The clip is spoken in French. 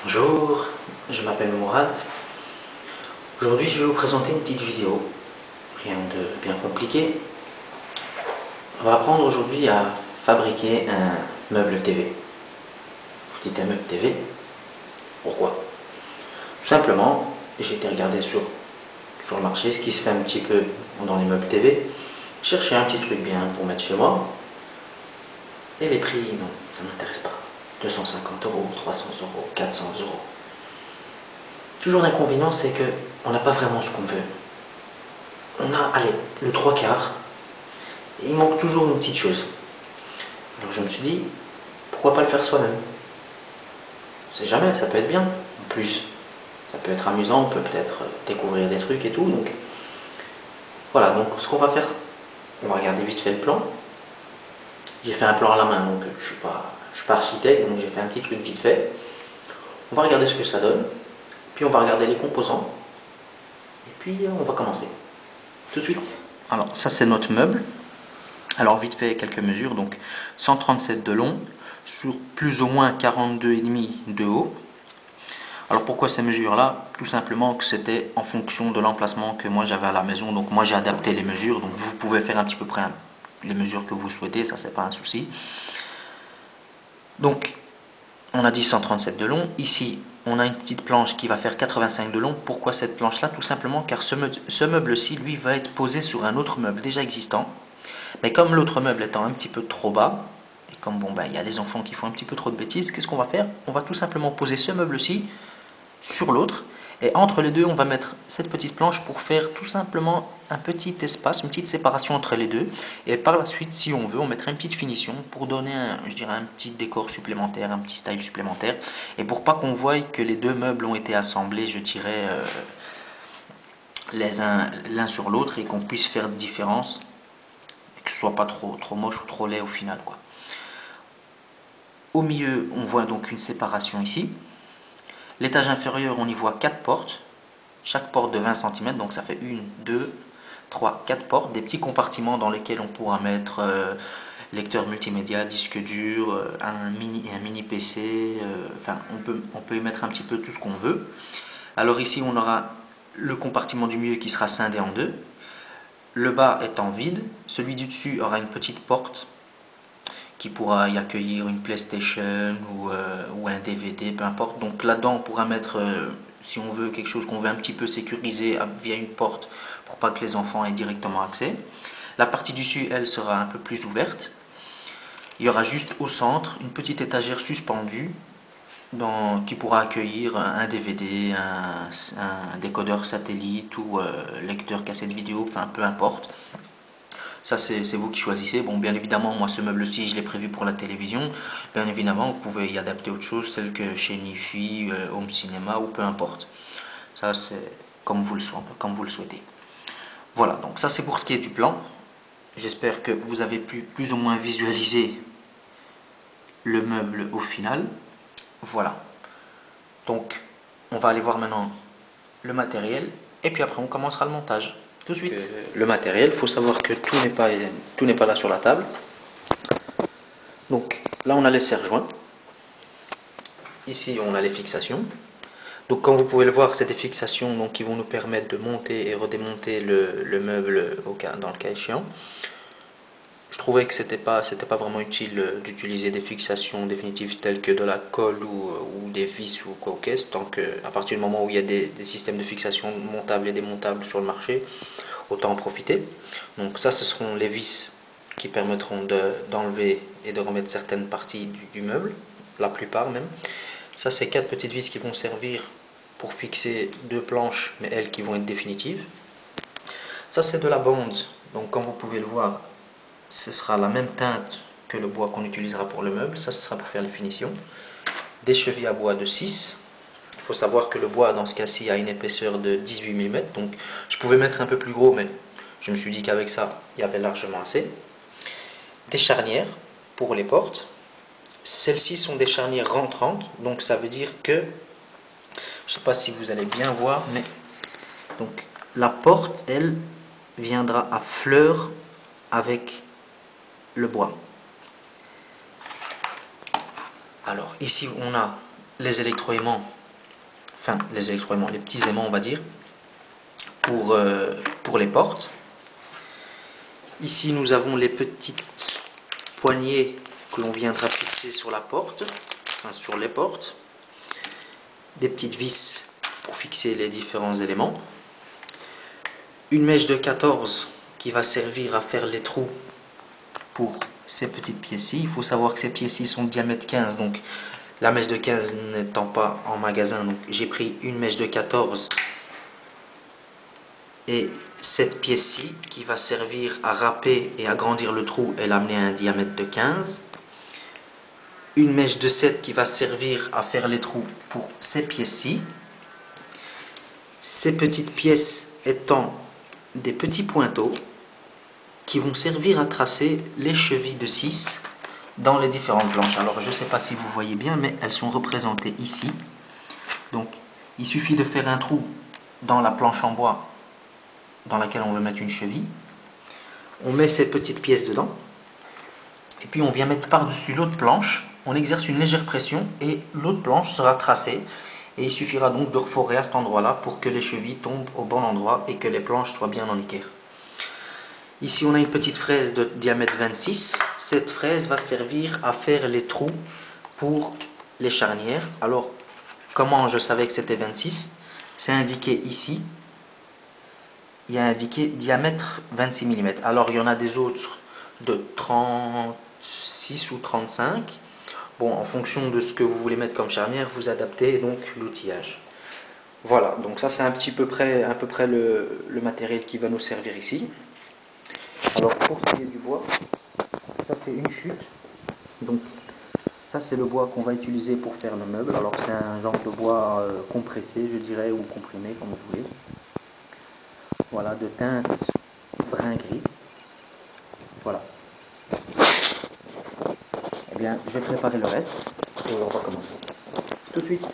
Bonjour, je m'appelle Mourad. Aujourd'hui, je vais vous présenter une petite vidéo. Rien de bien compliqué. On va apprendre aujourd'hui à fabriquer un meuble TV. Vous dites un meuble TV, pourquoi? Tout simplement, j'ai été regarder sur le marché ce qui se fait un petit peu dans les meubles TV. Chercher un petit truc bien pour mettre chez moi. Et les prix, non, ça ne m'intéresse pas. 250 euros, 300 euros, 400 euros. Toujours l'inconvénient, c'est que on n'a pas vraiment ce qu'on veut. On a, allez, le trois quarts, et il manque toujours une petite chose. Alors je me suis dit, pourquoi pas le faire soi-même? On sait jamais, ça peut être bien. En plus, ça peut être amusant, on peut peut-être découvrir des trucs et tout. Donc voilà, donc ce qu'on va faire, on va regarder vite fait le plan. J'ai fait un plan à la main, donc je suis pas architecte, donc j'ai fait un petit truc vite fait. On va regarder ce que ça donne, puis on va regarder les composants, et puis on va commencer. Tout de suite. Alors ça c'est notre meuble. Alors vite fait quelques mesures, donc 137 de long sur plus ou moins 42,5 de haut. Alors pourquoi ces mesures là? Tout simplement que c'était en fonction de l'emplacement que moi j'avais à la maison, donc moi j'ai adapté les mesures, donc vous pouvez faire un petit peu près les mesures que vous souhaitez, ça c'est pas un souci. Donc on a dit 137 de long, ici on a une petite planche qui va faire 85 de long. Pourquoi cette planche là? Tout simplement car ce meuble-ci lui va être posé sur un autre meuble déjà existant. Mais comme l'autre meuble étant un petit peu trop bas, et comme bon ben il y a les enfants qui font un petit peu trop de bêtises, qu'est-ce qu'on va faire? On va tout simplement poser ce meuble-ci sur l'autre, et entre les deux on va mettre cette petite planche pour faire tout simplement un petit espace, une petite séparation entre les deux, et par la suite si on veut on mettra une petite finition pour donner je dirais un petit décor supplémentaire, un petit style supplémentaire, et pour pas qu'on voie que les deux meubles ont été assemblés, je dirais les uns l'un sur l'autre, et qu'on puisse faire de différence, que ce soit pas trop moche ou trop laid au final quoi. Au milieu on voit donc une séparation ici. L'étage inférieur on y voit 4 portes, chaque porte de 20 cm, donc ça fait 1, 2, 3, 4 portes, des petits compartiments dans lesquels on pourra mettre lecteur multimédia, disque dur, un mini PC, enfin on peut y mettre un petit peu tout ce qu'on veut. Alors ici on aura le compartiment du milieu qui sera scindé en deux, le bas étant vide, celui du dessus aura une petite porte qui pourra y accueillir une PlayStation ou un DVD, peu importe. Donc là-dedans, on pourra mettre, si on veut, quelque chose qu'on veut un petit peu sécuriser via une porte pour pas que les enfants aient directement accès. La partie du dessus, elle, sera un peu plus ouverte. Il y aura juste au centre une petite étagère suspendue qui pourra accueillir un DVD, un décodeur satellite ou lecteur cassette vidéo, enfin peu importe. Ça, c'est vous qui choisissez. Bon, bien évidemment, moi, ce meuble-ci, je l'ai prévu pour la télévision. Bien évidemment, vous pouvez y adapter autre chose, tel que chez Nifi, Home Cinéma ou peu importe. Ça, c'est comme vous le souhaitez. Voilà, donc ça, c'est pour ce qui est du plan. J'espère que vous avez pu plus ou moins visualiser le meuble au final. Voilà. Donc, on va aller voir maintenant le matériel. Et puis après, on commencera le montage. Tout de suite. Le matériel, il faut savoir que tout n'est pas là sur la table. Donc là on a les serre-joints. Ici on a les fixations. Donc comme vous pouvez le voir, c'est des fixations donc, qui vont nous permettre de monter et redémonter le meuble dans le cas échéant. Je trouvais que c'était pas vraiment utile d'utiliser des fixations définitives telles que de la colle ou des vis ou quoi au caisse, tant qu'à partir du moment où il y a des systèmes de fixation montables et démontables sur le marché, autant en profiter. Donc ça, ce seront les vis qui permettront d'enlever et de remettre certaines parties du meuble, la plupart même. Ça, c'est 4 petites vis qui vont servir pour fixer 2 planches, mais elles qui vont être définitives. Ça, c'est de la bande, donc comme vous pouvez le voir, ce sera la même teinte que le bois qu'on utilisera pour le meuble. Ça, ce sera pour faire les finitions. Des chevilles à bois de 6. Il faut savoir que le bois, dans ce cas-ci, a une épaisseur de 18 mm, donc je pouvais mettre un peu plus gros, mais je me suis dit qu'avec ça, il y avait largement assez. Des charnières pour les portes. Celles-ci sont des charnières rentrantes, donc ça veut dire que, je ne sais pas si vous allez bien voir, mais donc la porte, elle, viendra à fleur avec le bois. Alors ici on a les électroaimants, enfin les électroaimants, les petits aimants on va dire, pour les portes. Ici nous avons les petites poignées que l'on viendra fixer sur la porte, enfin sur les portes. Des petites vis pour fixer les différents éléments. Une mèche de 14 qui va servir à faire les trous pour ces petites pièces-ci. Il faut savoir que ces pièces-ci sont de diamètre 15, donc la mèche de 15 n'étant pas en magasin, donc j'ai pris une mèche de 14 et cette pièce-ci qui va servir à râper et agrandir le trou et l'amener à un diamètre de 15. Une mèche de 7 qui va servir à faire les trous pour ces pièces-ci. Ces petites pièces étant des petits pointeaux qui vont servir à tracer les chevilles de 6 dans les différentes planches. Alors je ne sais pas si vous voyez bien, mais elles sont représentées ici. Donc il suffit de faire un trou dans la planche en bois dans laquelle on veut mettre une cheville. On met ces petites pièces dedans. Et puis on vient mettre par-dessus l'autre planche. On exerce une légère pression et l'autre planche sera tracée. Et il suffira donc de reforer à cet endroit-là pour que les chevilles tombent au bon endroit et que les planches soient bien en équerre. Ici on a une petite fraise de diamètre 26. Cette fraise va servir à faire les trous pour les charnières. Alors comment je savais que c'était 26? C'est indiqué ici. Il y a indiqué diamètre 26 mm. Alors il y en a des autres de 36 ou 35. Bon, en fonction de ce que vous voulez mettre comme charnière, vous adaptez donc l'outillage. Voilà, donc ça c'est à peu près le matériel qui va nous servir ici. Alors pour ce qui est du bois, ça c'est une chute. Donc ça c'est le bois qu'on va utiliser pour faire le meuble. Alors c'est un genre de bois compressé, je dirais, ou comprimé comme vous voulez. Voilà, de teinte brun gris. Voilà. Eh bien, je vais préparer le reste et on va commencer tout de suite.